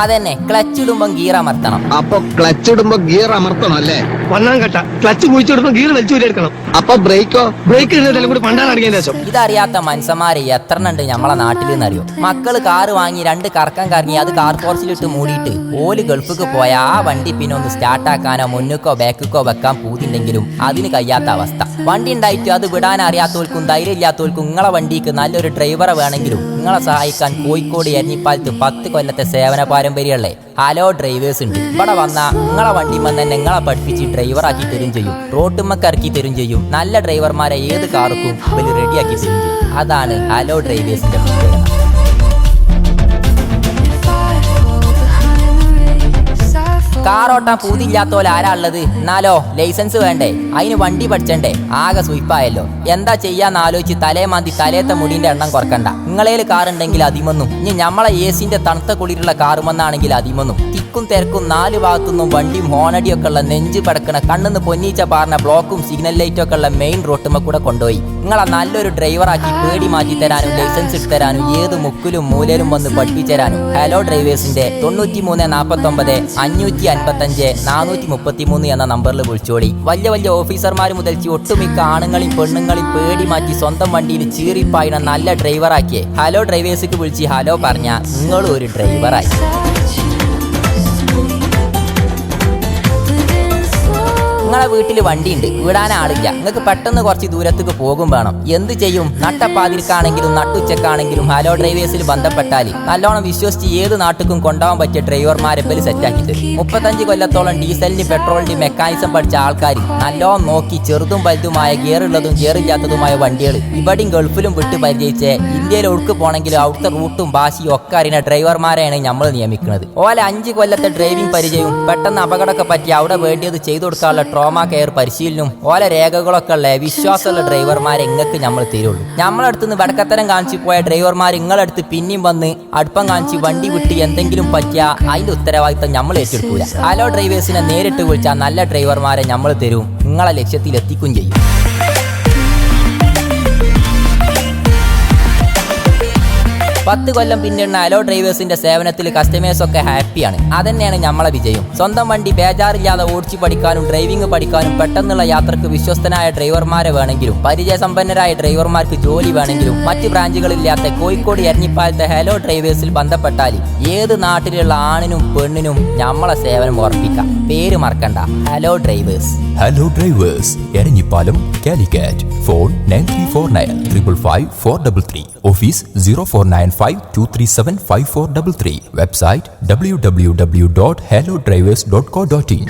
അതന്നെ, ക്ലച്ച് ഇടുമ്പോ ഗിയർ അമർത്തണം. അപ്പൊ ക്ലച്ച് ഇടുമ്പോ ഗിയർ അമർത്തണം അല്ലേ? ഒന്നാം ഘട്ട ക്ലച്ച് കുഴിച്ചെടുക്കുമ്പോൾ ഗിയർ വലിച്ചു എടുക്കണം. അപ്പൊ ബ്രേക്കോ? ബ്രേക്ക് ഇടുന്നതെല്ലാം കൂടി പണ്ടാണ് അടങ്ങിയ ശേഷം. ഇതറിയാത്ത മനുഷ്യന്മാരെ എത്ര ഉണ്ട് നമ്മളെ നാട്ടിൽ എന്നറിയോ? മക്കള് കാറ് വാങ്ങി 2 കറക്കം കറങ്ങി അത് കാർ ഫോർസിലിട്ട് മൂടിയിട്ട് ഓല് ഗൾഫിക്ക് പോയ ആ വണ്ടി പിന്നെ ഒന്ന് സ്റ്റാർട്ടാക്കാനോ മുന്നുക്കോ ബാക്കിക്കോ വെക്കാൻ പൂതിണ്ടെങ്കിലും അതിന് കഴിയാത്ത അവസ്ഥ. വണ്ടി ഉണ്ടായിട്ട് അത് വിടാൻ അറിയാത്തവർക്കും ധൈര്യം ഇല്ലാത്തവർക്കും നിങ്ങളെ വണ്ടിക്ക് നല്ലൊരു ഡ്രൈവറെ വേണമെങ്കിലും നിങ്ങളെ സഹായിക്കാൻ കോഴിക്കോട് എരഞ്ഞിപ്പാലത്ത് 10 കൊല്ലത്തെ സേവന പാരമ്പര്യമുള്ളേ ഹലോ ഡ്രൈവേഴ്സ് ഉണ്ട്. ഇവിടെ വന്നാൽ നിങ്ങളെ വണ്ടിമ്മ തന്നെ നിങ്ങളെ പഠിപ്പിച്ച് ഡ്രൈവറാക്കി തരും ചെയ്യും, റോട്ടുമ്മക്ക് ഇറക്കി തരും ചെയ്യും. നല്ല ഡ്രൈവർമാരെ ഏത് കാർക്കും വലിയ റെഡിയാക്കി തരും ചെയ്യും. അതാണ് ഹലോ ഡ്രൈവേഴ്സിന്റെ പ്രത്യേകത. കാറോട്ടാൻ പൂതില്ലാത്തോലെ ആരാ ഉള്ളത്? എന്നാലോ ലൈസൻസ് വേണ്ടേ? അതിന് വണ്ടി പഠിച്ചണ്ടേ? ആകെ സ്വീപ്പായല്ലോ. എന്താ ചെയ്യാന്ന് ആലോചിച്ച് തലേ മാന്തി തലേത്തെ മുടിന്റെ എണ്ണം കുറക്കണ്ട. നിങ്ങളേല് കാറുണ്ടെങ്കിൽ അതിമൊന്നും, ഇനി നമ്മളെ ഏസിന്റെ തണുത്ത കുളിരുള്ള കാറുമെന്നാണെങ്കിൽ അതിമൊന്നും. തിക്കും തിരക്കും 4 ഭാഗത്തുനിന്നും വണ്ടിയും ഹോണടിയൊക്കെ ഉള്ള നെഞ്ച് പടക്കണ കണ്ണെന്ന് പൊന്നീച്ച പാറിന ബ്ലോക്കും സിഗ്നൽ ലൈറ്റും ഒക്കെ ഉള്ള മെയിൻ റോട്ടുമ്മ കൂടെ കൊണ്ടുപോയി നിങ്ങളെ നല്ലൊരു ഡ്രൈവറാക്കി പേടി മാറ്റി തരാനും ലൈസൻസ് ഇട്ട് തരാനും ഏത് മുക്കിലും മൂലയിലും വന്ന് പഠിപ്പിച്ചു തരാനും ഹലോ ഡ്രൈവേഴ്സിന്റെ 9349 555 433 എന്ന നമ്പറിൽ വിളിച്ചോളി. വലിയ വലിയ ഓഫീസർമാർ മുതൽ ഒട്ടുമിക്ക ആണുങ്ങളെയും പെണ്ണുങ്ങളെയും പേടി മാറ്റി സ്വന്തം വണ്ടിയിൽ ചീറിപ്പായണ നല്ല ഡ്രൈവറാക്കിയേ ഹലോ ഡ്രൈവേഴ്സിക്ക് വിളിച്ച് ഹലോ പറഞ്ഞ നിങ്ങളും ഒരു ഡ്രൈവറായി. നിങ്ങളെ വീട്ടിൽ വണ്ടിയുണ്ട്, വിടാൻ ആളില്ല, നിങ്ങൾക്ക് പെട്ടെന്ന് കുറച്ച് ദൂരത്തേക്ക് പോകും വേണം. എന്ത് ചെയ്യും? നട്ടപ്പാതിരിക്കാണെങ്കിലും നട്ടുച്ചക്കാണെങ്കിലും ഹലോ ഡ്രൈവേഴ്സിൽ ബന്ധപ്പെട്ടാൽ നല്ലോണം വിശ്വസിച്ച് ഏത് നാട്ടിലും കൊണ്ടുപോകാൻ പറ്റിയ ഡ്രൈവർമാരെ പേര് സെറ്റാക്കി തരും. 35 കൊല്ലത്തോളം ഡീസലിന് പെട്രോളിന് മെക്കാനിസം പഠിച്ച ആൾക്കാർ നല്ലോണം നോക്കി ചെറുതും വലുതുമായ ഗിയറുള്ളതും ഗിയറില്ലാത്തതുമായ വണ്ടികൾ ഇവിടെയും ഗൾഫിലും വിട്ട് പരിചയിച്ച് ഇന്ത്യയിൽ ഒഴുക്ക് പോകണമെങ്കിലും അവിടുത്തെ റൂട്ടും ഭാഷയും ഒക്കെ അറിയുന്ന ഡ്രൈവർമാരെയാണ് നമ്മൾ നിയമിക്കുന്നത്. ഓലെ 5 കൊല്ലത്തെ ഡ്രൈവിംഗ് പരിചയവും പെട്ടെന്ന് അപകടമൊക്കെ പറ്റി അവിടെ വേണ്ടിയത് ചെയ്തു കൊടുക്കാനുള്ള ട്രോമ കെയർ പരിശീലനവും ഓല രേഖകളൊക്കെ ഉള്ള വിശ്വാസമുള്ള ഡ്രൈവർമാരെ ഇങ്ങക്ക് നമ്മൾ തരുള്ളൂ. നമ്മളടുത്തുനിന്ന് വടക്കത്തരം കാണിച്ചു പോയ ഡ്രൈവർമാർ നിങ്ങളടുത്ത് പിന്നെയും വന്ന് അടുപ്പം കാണിച്ച് വണ്ടി വിട്ട് എന്തെങ്കിലും പറ്റിയ അതിന്റെ ഉത്തരവാദിത്തം നമ്മൾ ഏറ്റെടുക്കൂല. ഹലോ ഡ്രൈവേഴ്സിനെ നേരിട്ട് വിളിച്ചാൽ നല്ല ഡ്രൈവർമാരെ നമ്മൾ തരും, നിങ്ങളെ ലക്ഷ്യത്തിൽ എത്തിക്കും ചെയ്യും. 10 കൊല്ലം പിന്നിടുന്ന ഹലോ ഡ്രൈവേഴ്സിന്റെ സേവനത്തിൽ കസ്റ്റമേഴ്സ് ഒക്കെ ഹാപ്പിയാണ്. അതന്നെയാണ് നമ്മളെ വിജയം. സ്വന്തം വണ്ടി ബേജാറില്ലാതെ ഓടിച്ചു പഠിക്കാനും ഡ്രൈവിംഗ് പഠിക്കാനും പെട്ടെന്നുള്ള യാത്രക്ക് വിശ്വസ്തനായ ഡ്രൈവർമാരെ വേണമെങ്കിലും പരിചയസമ്പന്നരായ ഡ്രൈവർമാർക്ക് ജോലി വേണമെങ്കിലും മറ്റ് ബ്രാഞ്ചുകളില്ലാത്ത കോഴിക്കോട് എരഞ്ഞിപ്പാലത്തെ ഹലോ ഡ്രൈവേഴ്സിൽ ബന്ധപ്പെട്ടാൽ ഏത് നാട്ടിലുള്ള ആണിനും പെണ്ണിനും നമ്മളെ സേവനം ഉറപ്പിക്കാം. പേര് മറക്കണ്ട, hello drivers. Hello drivers, Eranhipalam, Calicut. Phone 9349 555 433. Office 0495237543. Website www.hellodrivers.co.in.